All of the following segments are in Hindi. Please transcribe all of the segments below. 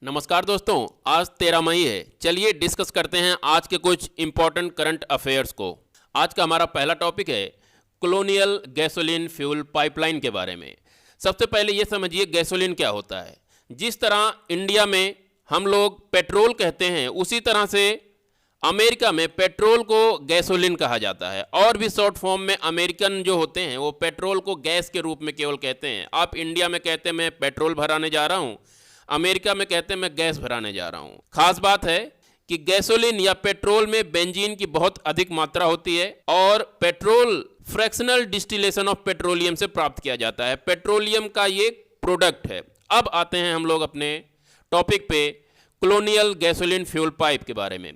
नमस्कार दोस्तों, आज 13 मई है। चलिए डिस्कस करते हैं आज के कुछ इंपॉर्टेंट करंट अफेयर्स को। आज का हमारा पहला टॉपिक है कॉलोनियल गैसोलीन फ्यूल पाइपलाइन के बारे में। सबसे पहले ये समझिए गैसोलीन क्या होता है। जिस तरह इंडिया में हम लोग पेट्रोल कहते हैं, उसी तरह से अमेरिका में पेट्रोल को गैसोलीन कहा जाता है। और भी शॉर्ट फॉर्म में अमेरिकन जो होते हैं वो पेट्रोल को गैस के रूप में केवल कहते हैं। आप इंडिया में कहते हैं मैं पेट्रोल भराने जा रहा हूँ, अमेरिका में कहते हैं मैं गैस भराने जा रहा हूँ। खास बात है कि गैसोलीन या पेट्रोल में बेंजीन की बहुत अधिक मात्रा होती है और petrol fractional distillation of petroleum से प्राप्त किया जाता है। पेट्रोलियम का ये प्रोडक्ट है। अब आते हैं हम लोग अपने टॉपिक पे कॉलोनियल गैसोलीन फ्यूल पाइप के बारे में।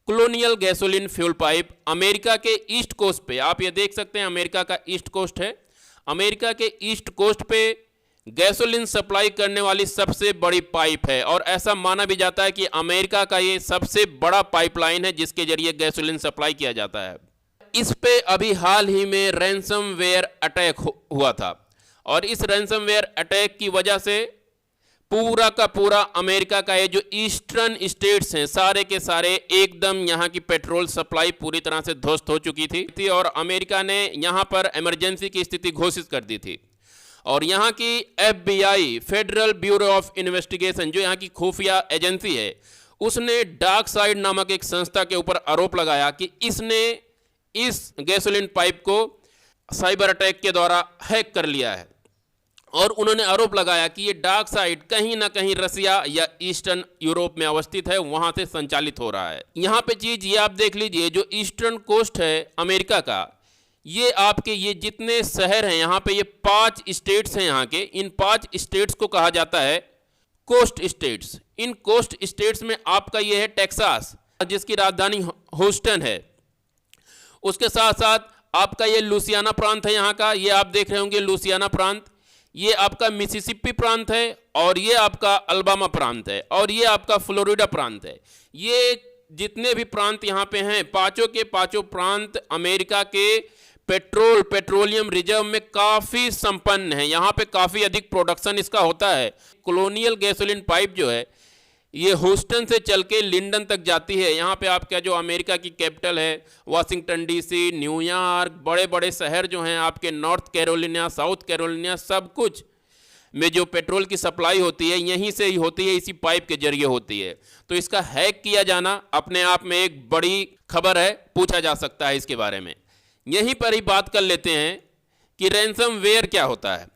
Colonial gasoline fuel pipe America के ईस्ट कोस्ट पे, आप ये देख सकते हैं अमेरिका का ईस्ट कोस्ट है। अमेरिका के ईस्ट कोस्ट पे गैसोलीन सप्लाई करने वाली सबसे बड़ी पाइप है और ऐसा माना भी जाता है कि अमेरिका का ये सबसे बड़ा पाइपलाइन है जिसके जरिए गैसोलीन सप्लाई किया जाता है। इस पे अभी हाल ही में रैंसमवेयर अटैक हुआ था और इस रैंसमवेयर अटैक की वजह से पूरा का पूरा अमेरिका का ये जो ईस्टर्न स्टेट्स हैं सारे के सारे एकदम यहाँ की पेट्रोल सप्लाई पूरी तरह से ध्वस्त हो चुकी थी और अमेरिका ने यहाँ पर इमरजेंसी की स्थिति घोषित कर दी थी। और यहाँ की FBI federal bureau of investigation, जो यहाँ की खुफिया एजेंसी है, उसने डार्क साइड नामक एक संस्था के ऊपर आरोप लगाया कि इसने इस गैसोलीन पाइप को साइबर अटैक के द्वारा हैक कर लिया है। और उन्होंने आरोप लगाया कि ये डार्क साइड कहीं ना कहीं रसिया या ईस्टर्न यूरोप में अवस्थित है, वहाँ से संचालित हो रहा है। यहाँ पे चीज़ ये आप देख लीजिए, जो ईस्टर्न कोस्ट है अमेरिका का, ये आपके ये जितने शहर हैं यहाँ पे, ये 5 स्टेट्स हैं यहाँ के। इन 5 स्टेट्स को कहा जाता है कोस्ट स्टेट्स। इन कोस्ट स्टेट्स में आपका ये है टेक्सास, जिसकी राजधानी ह्यूस्टन है। उसके साथ साथ आपका ये लुसियाना प्रांत है यहाँ का, ये आप देख रहे होंगे लुसियाना प्रांत। ये आपका मिसिसिपी प्रांत है और ये आपका अल्बामा प्रांत है और ये आपका फ्लोरिडा प्रांत है। ये जितने भी प्रांत यहाँ पे हैं, पांचों के पांचों प्रांत अमेरिका के पेट्रोलियम रिजर्व में काफ़ी संपन्न है। यहाँ पे काफ़ी अधिक प्रोडक्शन इसका होता है। कॉलोनियल गैसोलीन पाइप जो है ये ह्यूस्टन से चल के लिंडन तक जाती है। यहाँ पे आपका जो अमेरिका की कैपिटल है वाशिंगटन DC, न्यूयॉर्क, बड़े बड़े शहर जो हैं आपके नॉर्थ कैरोलिना, साउथ कैरोलिना, सब कुछ में जो पेट्रोल की सप्लाई होती है यहीं से ही होती है, इसी पाइप के जरिए होती है। तो इसका हैक किया जाना अपने आप में एक बड़ी खबर है, पूछा जा सकता है इसके बारे में। यहीं पर ही बात कर लेते हैं कि रैंसमवेयर क्या होता है।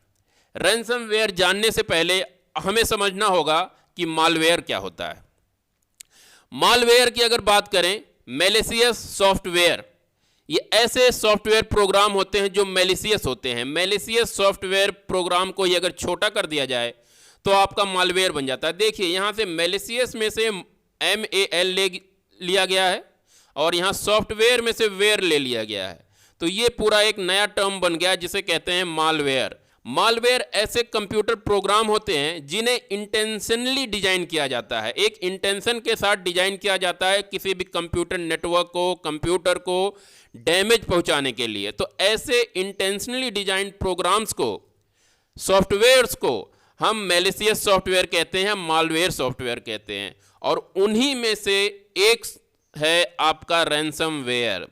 रैंसमवेयर जानने से पहले हमें समझना होगा कि मालवेयर क्या होता है। मालवेयर की अगर बात करें, मैलिशियस सॉफ्टवेयर, ये ऐसे सॉफ्टवेयर प्रोग्राम होते हैं जो मैलिशियस होते हैं। मैलिशियस सॉफ्टवेयर प्रोग्राम को ही अगर छोटा कर दिया जाए तो आपका मालवेयर बन जाता है। देखिए यहाँ से मैलिशियस में से MAL ले लिया गया है और यहाँ सॉफ्टवेयर में से वेयर ले लिया गया है, तो ये पूरा एक नया टर्म बन गया जिसे कहते हैं मालवेयर। मालवेयर ऐसे कंप्यूटर प्रोग्राम होते हैं जिन्हें इंटेंशनली डिजाइन किया जाता है, एक इंटेंशन के साथ डिजाइन किया जाता है किसी भी कंप्यूटर नेटवर्क को, कंप्यूटर को डैमेज पहुंचाने के लिए। तो ऐसे इंटेंशनली डिजाइन प्रोग्राम्स को, सॉफ्टवेयर्स को हम मैलिशियस सॉफ्टवेयर कहते हैं, मालवेयर सॉफ्टवेयर कहते हैं। और उन्हीं में से एक है आपका रैंसमवेयर।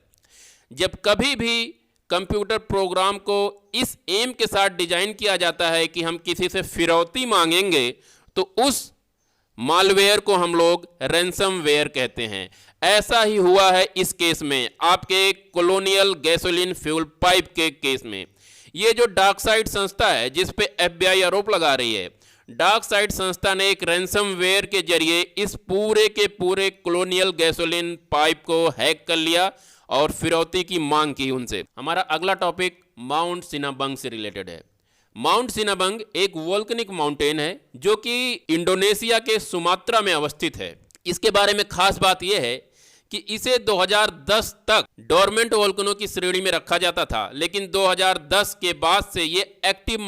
जब कभी भी कंप्यूटर प्रोग्राम को इस एम के साथ डिजाइन किया जाता है कि हम किसी से फिरौती मांगेंगे, तो उस मालवेयर को हम लोग रैंसमवेयर कहते हैं। ऐसा ही हुआ है इस केस में, आपके कॉलोनियल गैसोलीन फ्यूल पाइप के केस में। ये जो डार्क साइड संस्था है जिस पे FBI आरोप लगा रही है, डार्क साइड संस्था ने एक रैंसमवेयर के जरिए इस पूरे के पूरे कॉलोनियल गैसोलीन पाइप को हैक कर लिया और फिरौती की मांग की उनसे। हमारा अगला टॉपिक माउंट सिनाबंग से रिलेटेड है। माउंट सिनाबंग एक वोल्केनिक माउंटेन है जो कि इंडोनेशिया के सुमात्रा में अवस्थित है। इसके बारे में खास बात यह है कि इसे 2010 तक डोरमेंट वोल्केनो की श्रेणी में रखा जाता था, लेकिन 2010 के बाद से ये एक्टिव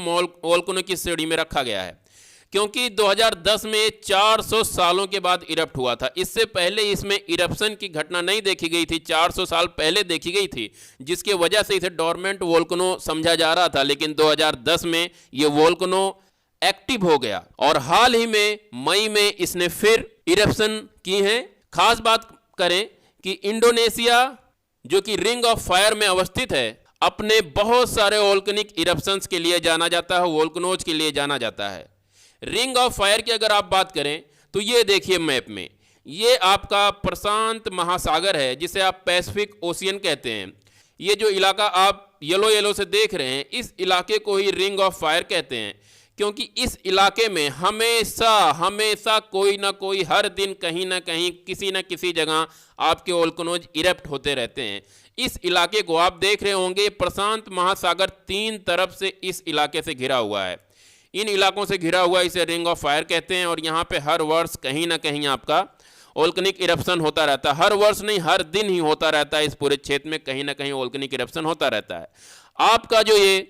वोल्केनो की श्रेणी में रखा गया है, क्योंकि 2010 में 400 सालों के बाद इरप्ट हुआ था। इससे पहले इसमें इरप्शन की घटना नहीं देखी गई थी, 400 साल पहले देखी गई थी, जिसके वजह से इसे डोरमेंट वोल्केनो समझा जा रहा था। लेकिन 2010 में ये वोल्केनो एक्टिव हो गया और हाल ही में मई में इसने फिर इरप्शन की हैं। खास बात करें कि इंडोनेशिया जो कि रिंग ऑफ फायर में अवस्थित है, अपने बहुत सारे वोल्केनिक इरप्शंस के लिए जाना जाता है, वोल्केनोज के लिए जाना जाता है। रिंग ऑफ फायर की अगर आप बात करें तो ये देखिए मैप में, ये आपका प्रशांत महासागर है जिसे आप पैसिफिक ओशियन कहते हैं। ये जो इलाका आप येलो येलो से देख रहे हैं, इस इलाके को ही रिंग ऑफ फायर कहते हैं, क्योंकि इस इलाके में हमेशा हमेशा कोई ना कोई हर दिन कहीं ना कहीं किसी न किसी जगह आपके वोल्केनोज इरप्ट होते रहते हैं। इस इलाके को आप देख रहे होंगे, प्रशांत महासागर 3 तरफ से इस इलाके से घिरा हुआ है। इन इलाकों से घिरा हुआ इसे रिंग ऑफ फायर कहते हैं और यहाँ पे हर वर्ष कहीं ना कहीं आपका वोल्केनिक इरप्शन होता रहता है। हर वर्ष नहीं, हर दिन ही होता रहता है। इस पूरे क्षेत्र में कहीं ना कहीं वोल्केनिक इरप्शन होता रहता है। आपका जो ये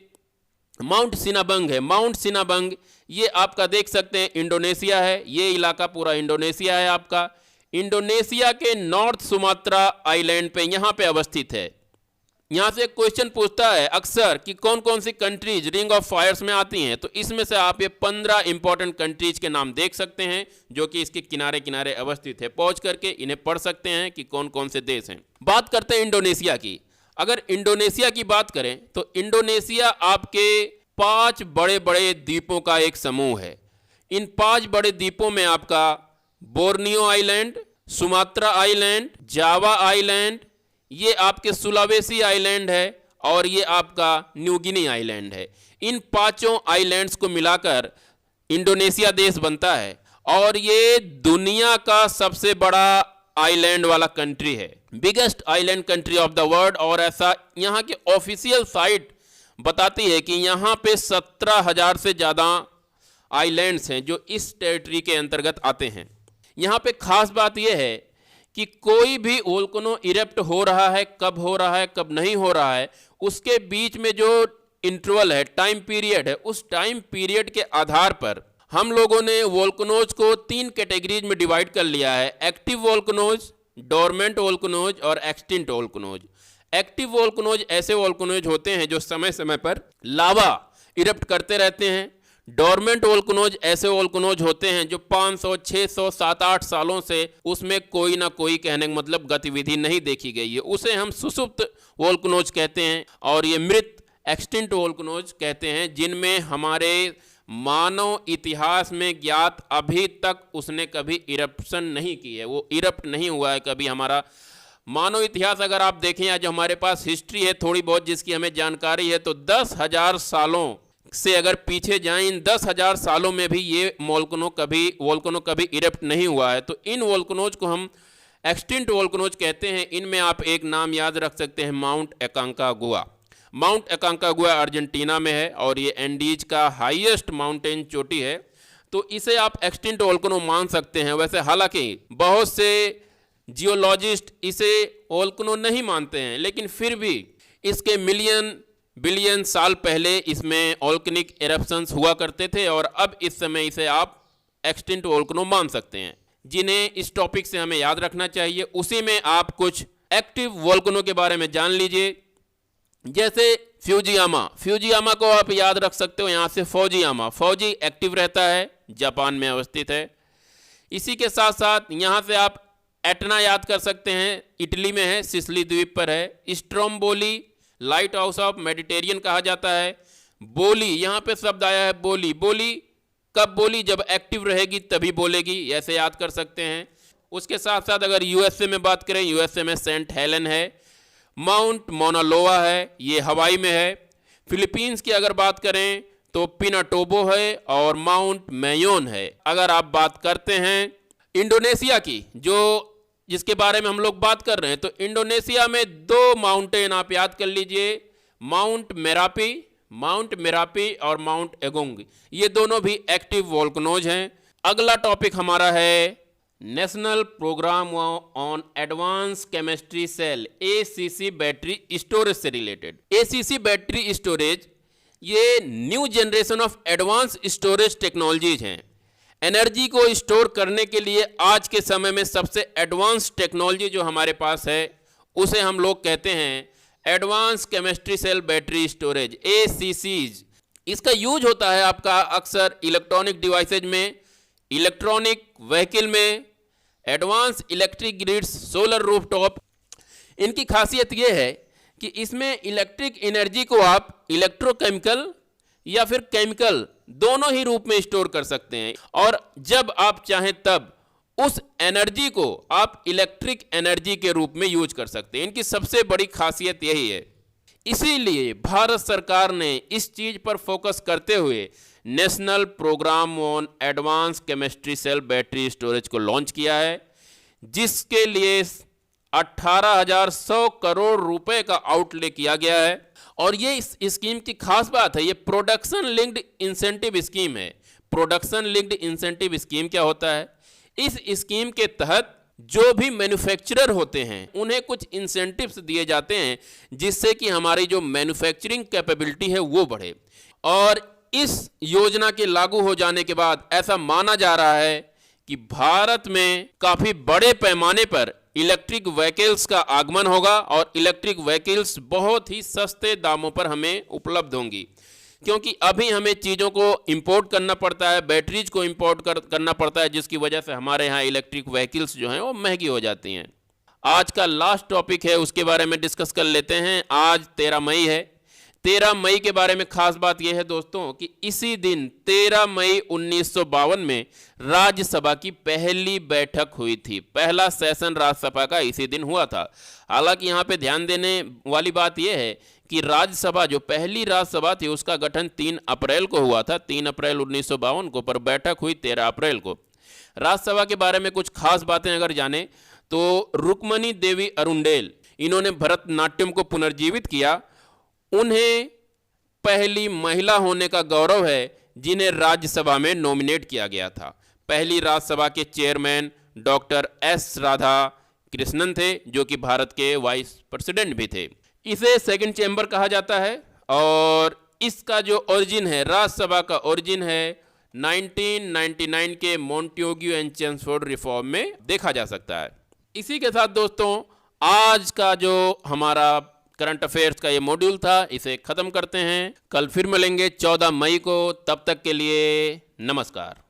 माउंट सिनाबंग है, माउंट सिनाबंग ये आपका देख सकते हैं इंडोनेशिया है। ये इलाका पूरा इंडोनेशिया है आपका। इंडोनेशिया के नॉर्थ सुमात्रा आइलैंड पे यहाँ पे अवस्थित है। यहाँ से एक क्वेश्चन पूछता है अक्सर कि कौन कौन सी कंट्रीज रिंग ऑफ फायर्स में आती हैं, तो इसमें से आप ये 15 इंपॉर्टेंट कंट्रीज के नाम देख सकते हैं जो कि इसके किनारे किनारे अवस्थित है। पहुंच करके इन्हें पढ़ सकते हैं कि कौन कौन से देश हैं। बात करते हैं इंडोनेशिया की। अगर इंडोनेशिया की बात करें तो इंडोनेशिया आपके 5 बड़े बड़े द्वीपों का एक समूह है। इन 5 बड़े द्वीपों में आपका Borneo island, Sumatra island, Java island, ये आपके सुलावेसी आइलैंड है और ये आपका न्यू गिनी आइलैंड है। इन 5 आइलैंड्स को मिलाकर इंडोनेशिया देश बनता है और ये दुनिया का सबसे बड़ा आइलैंड वाला कंट्री है, biggest island country of the world. और ऐसा यहाँ की ऑफिशियल साइट बताती है कि यहाँ पे 17,000 से ज़्यादा आइलैंड्स हैं जो इस टेरिटरी के अंतर्गत आते हैं। यहाँ पे खास बात यह है कि कोई भी वोल्केनो इरप्ट हो रहा है, कब हो रहा है कब नहीं हो रहा है, उसके बीच में जो इंटरवल है, टाइम पीरियड है, उस टाइम पीरियड के आधार पर हम लोगों ने वोल्केनोज को 3 कैटेगरीज में डिवाइड कर लिया है। एक्टिव वोल्केनोज, डोरमेंट वोल्केनोज और एक्सटिंक्ट वोल्केनोज। एक्टिव वोल्केनोज ऐसे वोल्केनोज होते हैं जो समय समय पर लावा इरप्ट करते रहते हैं। डोरमेंट वोल्केनोज ऐसे वोल्केनोज होते हैं जो 500, 600, 7-8 सालों से उसमें कोई ना कोई, कहने का मतलब गतिविधि नहीं देखी गई है, उसे हम सुसुप्त वोल्केनोज कहते हैं। और ये मृत एक्सटिंक्ट वोल्केनोज कहते हैं जिनमें हमारे मानव इतिहास में ज्ञात अभी तक उसने कभी इरप्शन नहीं की है, वो इरप्ट नहीं हुआ है कभी। हमारा मानव इतिहास अगर आप देखें या जो हमारे पास हिस्ट्री है थोड़ी बहुत जिसकी हमें जानकारी है, तो 10,000 सालों से अगर पीछे जाएं, इन 10,000 सालों में भी ये वोल्केनो कभी इरप्ट नहीं हुआ है। तो इन वोल्केनोज को हम एक्सटिंक्ट वोल्केनोज कहते हैं। इनमें आप एक नाम याद रख सकते हैं, माउंट एकांकागुआ। माउंट एकांकागुआ अर्जेंटीना में है और ये एंडीज का हाईएस्ट माउंटेन चोटी है, तो इसे आप एक्सटिंक्ट वोल्केनो मान सकते हैं। वैसे हालांकि बहुत से जियोलॉजिस्ट इसे वोल्केनो नहीं मानते हैं, लेकिन फिर भी इसके मिलियन बिलियन साल पहले इसमें वोल्केनिक इरप्शंस हुआ करते थे और अब इस समय इसे आप एक्सटिंक्ट वोल्केनो मान सकते हैं। जिन्हें इस टॉपिक से हमें याद रखना चाहिए, उसी में आप कुछ एक्टिव वोल्केनो के बारे में जान लीजिए। जैसे फ्यूजियामा को आप याद रख सकते हो, यहाँ से फौजी एक्टिव रहता है, जापान में अवस्थित है। इसी के साथ साथ यहाँ से आप एटना याद कर सकते हैं, इटली में है, सिसिली द्वीप पर है। Stromboli light house of Mediterranean कहा जाता है। बोली, यहाँ पे शब्द आया है बोली कब बोली, जब एक्टिव रहेगी तभी बोलेगी, ऐसे याद कर सकते हैं। उसके साथ साथ अगर यूएसए में बात करें, यूएसए में सेंट हेलेन है। माउंट मोनालोआ है, ये हवाई में है। फिलीपींस की अगर बात करें तो पिनाटोबो है और माउंट मेयोन है। अगर आप बात करते हैं इंडोनेशिया की, जिसके बारे में हम लोग बात कर रहे हैं, तो इंडोनेशिया में 2 माउंटेन आप याद कर लीजिए, माउंट मेरापी और माउंट एगोंग। ये दोनों भी एक्टिव वोल्केनोज हैं। अगला टॉपिक हमारा है national program on advance chemistry cell, ACC battery storage से रिलेटेड। ACC बैटरी स्टोरेज ये new generation of advance storage technologies हैं। एनर्जी को स्टोर करने के लिए आज के समय में सबसे एडवांस टेक्नोलॉजी जो हमारे पास है उसे हम लोग कहते हैं advance chemistry cell battery storage, ACCs। इसका यूज होता है आपका अक्सर इलेक्ट्रॉनिक डिवाइसेज में, इलेक्ट्रॉनिक व्हीकल में, advance electric grids, solar rooftop. इनकी खासियत यह है कि इसमें इलेक्ट्रिक एनर्जी को आप इलेक्ट्रोकेमिकल या फिर केमिकल दोनों ही रूप में स्टोर कर सकते हैं, और जब आप चाहें तब उस एनर्जी को आप इलेक्ट्रिक एनर्जी के रूप में यूज कर सकते हैं। इनकी सबसे बड़ी खासियत यही है। इसीलिए भारत सरकार ने इस चीज पर फोकस करते हुए national program on advance chemistry cell battery storage को लॉन्च किया है, जिसके लिए 18,100 करोड़ रुपए का आउटले किया गया है। और ये इस स्कीम की खास बात है, ये प्रोडक्शन लिंक्ड इंसेंटिव स्कीम है। प्रोडक्शन लिंक्ड इंसेंटिव स्कीम क्या होता है? इस स्कीम के तहत जो भी मैन्युफैक्चरर होते हैं उन्हें कुछ इंसेंटिव्स दिए जाते हैं, जिससे कि हमारी जो मैन्युफैक्चरिंग कैपेबिलिटी है वो बढ़े। और इस योजना के लागू हो जाने के बाद ऐसा माना जा रहा है कि भारत में काफी बड़े पैमाने पर इलेक्ट्रिक व्हीकल्स का आगमन होगा और इलेक्ट्रिक व्हीकल्स बहुत ही सस्ते दामों पर हमें उपलब्ध होंगी, क्योंकि अभी हमें चीज़ों को इंपोर्ट करना पड़ता है, बैटरीज को इंपोर्ट करना पड़ता है, जिसकी वजह से हमारे यहाँ इलेक्ट्रिक व्हीकल्स जो हैं वो महंगी हो जाती हैं। आज का लास्ट टॉपिक है, उसके बारे में डिस्कस कर लेते हैं। आज 13 मई है। 13 मई के बारे में खास बात यह है दोस्तों कि इसी दिन 13 मई 1952 में राज्यसभा की पहली बैठक हुई थी। पहला सेशन राज्यसभा का इसी दिन हुआ था। हालांकि यहाँ पे ध्यान देने वाली बात यह है कि राज्यसभा जो पहली राज्यसभा थी उसका गठन 3 अप्रैल को हुआ था, 3 अप्रैल 1952 को, पर बैठक हुई 13 अप्रैल को। राज्यसभा के बारे में कुछ खास बातें अगर जाने तो रुक्मणी देवी अरुंडेल, इन्होंने भरतनाट्यम को पुनर्जीवित किया। उन्हें पहली महिला होने का गौरव है जिन्हें राज्यसभा में नॉमिनेट किया गया था। पहली राज्यसभा के chairman doctor S Radha Krishnan थे, जो कि भारत के वाइस प्रेसिडेंट भी थे। इसे सेकंड चैम्बर कहा जाता है और इसका जो ओरिजिन है, राज्यसभा का ओरिजिन है 1999 के मॉन्टेग्यू एंड चेम्सफोर्ड रिफॉर्म में देखा जा सकता है। इसी के साथ दोस्तों आज का जो हमारा करंट अफेयर्स का ये मॉड्यूल था, इसे खत्म करते हैं। कल फिर मिलेंगे 14 मई को। तब तक के लिए नमस्कार।